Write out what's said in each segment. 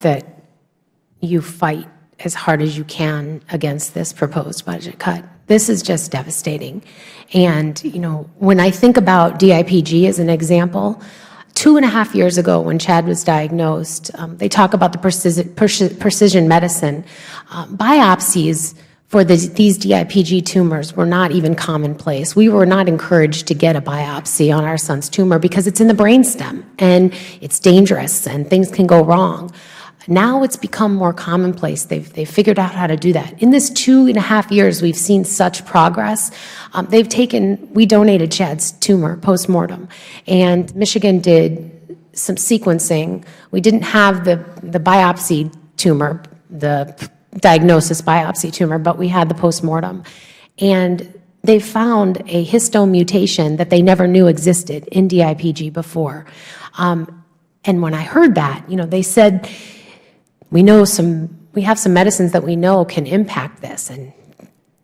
that you fight as hard as you can against this proposed budget cut. This is just devastating. And, you know, when I think about DIPG as an example, 2.5 years ago when Chad was diagnosed, they talk about the precision medicine. Biopsies for these DIPG tumors were not even commonplace. We were not encouraged to get a biopsy on our son's tumor because it's in the brainstem and it's dangerous and things can go wrong. Now it's become more commonplace. They've figured out how to do that. In this 2.5 years, we've seen such progress. We donated Chad's tumor post-mortem, and Michigan did some sequencing. We didn't have the biopsy tumor, the diagnosis biopsy tumor, but we had the post-mortem. And they found a histone mutation that they never knew existed in DIPG before. And when I heard that, you know, they said, we have some medicines that we know can impact this. And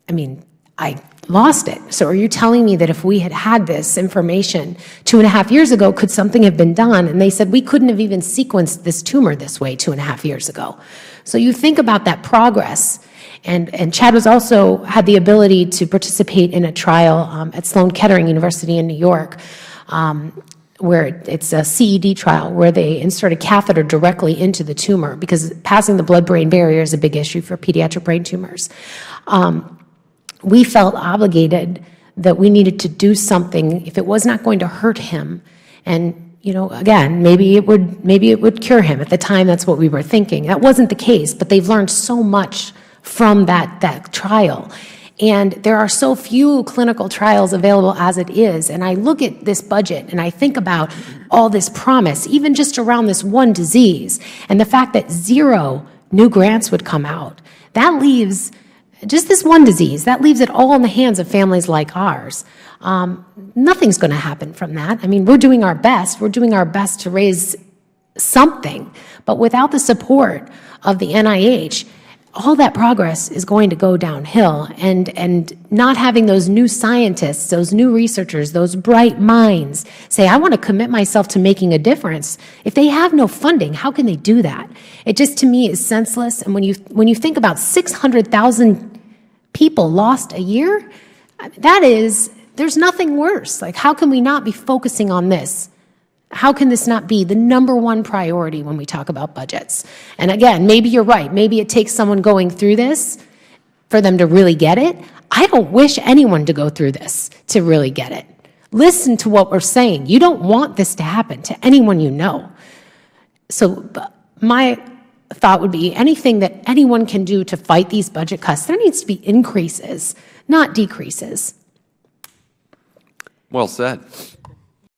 I mean, I lost it. So are you telling me that if we had had this information 2.5 years ago, could something have been done? And they said we couldn't have even sequenced this tumor this way 2.5 years ago. So you think about that progress. And Chad was also had the ability to participate in a trial at Sloan Kettering University in New York, where it's a CED trial where they insert a catheter directly into the tumor because passing the blood-brain barrier is a big issue for pediatric brain tumors. We felt obligated that we needed to do something if it was not going to hurt him. And, you know, again, maybe it would cure him. At the time, that's what we were thinking. That wasn't the case, but they've learned so much from that trial. And there are so few clinical trials available as it is. And I look at this budget and I think about all this promise, even just around this one disease, and the fact that 0 new grants would come out. That leaves just this one disease, that leaves it all in the hands of families like ours. Nothing's going to happen from that. I mean, we're doing our best. We're doing our best to raise something. But without the support of the NIH, all that progress is going to go downhill, and not having those new scientists, those new researchers, those bright minds say, I want to commit myself to making a difference. If they have no funding, how can they do that? It just, to me, is senseless. And when you think about 600,000 people lost a year, there's nothing worse. Like, how can we not be focusing on this? How can this not be the #1 priority when we talk about budgets? And again, maybe you're right. Maybe it takes someone going through this for them to really get it. I don't wish anyone to go through this to really get it. Listen to what we're saying. You don't want this to happen to anyone you know. So my thought would be anything that anyone can do to fight these budget cuts, there needs to be increases, not decreases. Well said.